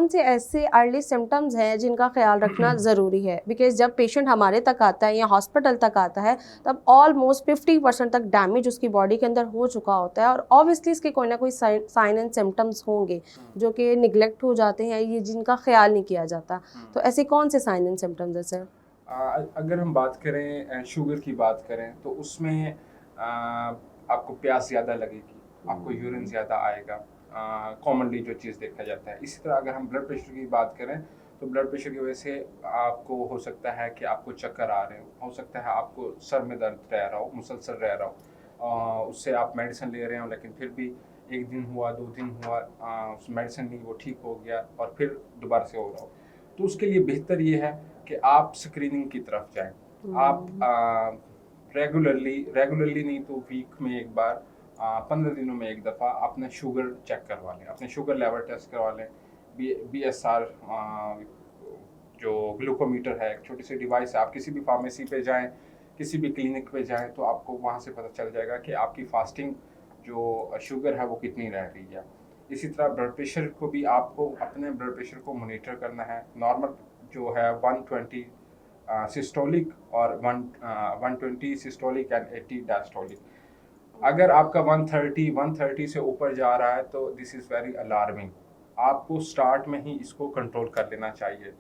कौन से ऐसे अर्ली सिम्टम्स हैं जिनका ख्याल रखना ज़रूरी है? बिकॉज़ जब पेशेंट हमारे तक आता है या हॉस्पिटल तक आता है तब ऑलमोस्ट 50% तक डैमेज उसकी बॉडी के अंदर हो चुका होता है और ऑब्वियसली इसके कोई ना कोई साइन एंड सिम्टम्स होंगे जो कि निगलेक्ट हो जाते हैं, ये जिनका ख्याल नहीं किया जाता। तो ऐसे कौन से साइन एंड सिम्टम्स हैं सर? अगर हम बात करें शुगर की बात करें तो उसमें आपको प्यास ज़्यादा लगेगी, आपको यूरिन ज़्यादा आएगा, कॉमनली जो चीज़ देखा जाता है। इसी तरह अगर हम ब्लड प्रेशर की बात करें तो ब्लड प्रेशर की वजह से आपको हो सकता है कि आपको चक्कर आ रहे हो सकता है आपको सर में दर्द रह रहा हो, मुसलसल रह रहा हो, उससे आप मेडिसिन ले रहे हो लेकिन फिर भी 1 दिन हुआ 2 दिन हुआ, उस मेडिसिन ली वो ठीक हो गया और फिर दोबारा से हो रहा हो, तो उसके लिए बेहतर ये है कि आप स्क्रीनिंग की तरफ जाएं। आप रेगुलरली नहीं तो वीक में एक बार, 15 दिनों में एक दफ़ा अपना शुगर चेक करवा लें, अपने शुगर लेवल टेस्ट करवा लें। BSR जो ग्लूकोमीटर है, एक छोटी सी डिवाइस है, आप किसी भी फार्मेसी पे जाएं, किसी भी क्लिनिक पे जाएं तो आपको वहाँ से पता चल जाएगा कि आपकी फास्टिंग जो शुगर है वो कितनी रह रही है। इसी तरह ब्लड प्रेशर को भी आपको अपने ब्लड प्रेशर को मॉनिटर करना है। नॉर्मल जो है 120 सिस्टोलिक और 120 सिस्टोलिक एंड 80 डायस्टोलिक। अगर आपका 130 से ऊपर जा रहा है तो दिस इज़ वेरी अलार्मिंग। आपको स्टार्ट में ही इसको कंट्रोल कर लेना चाहिए।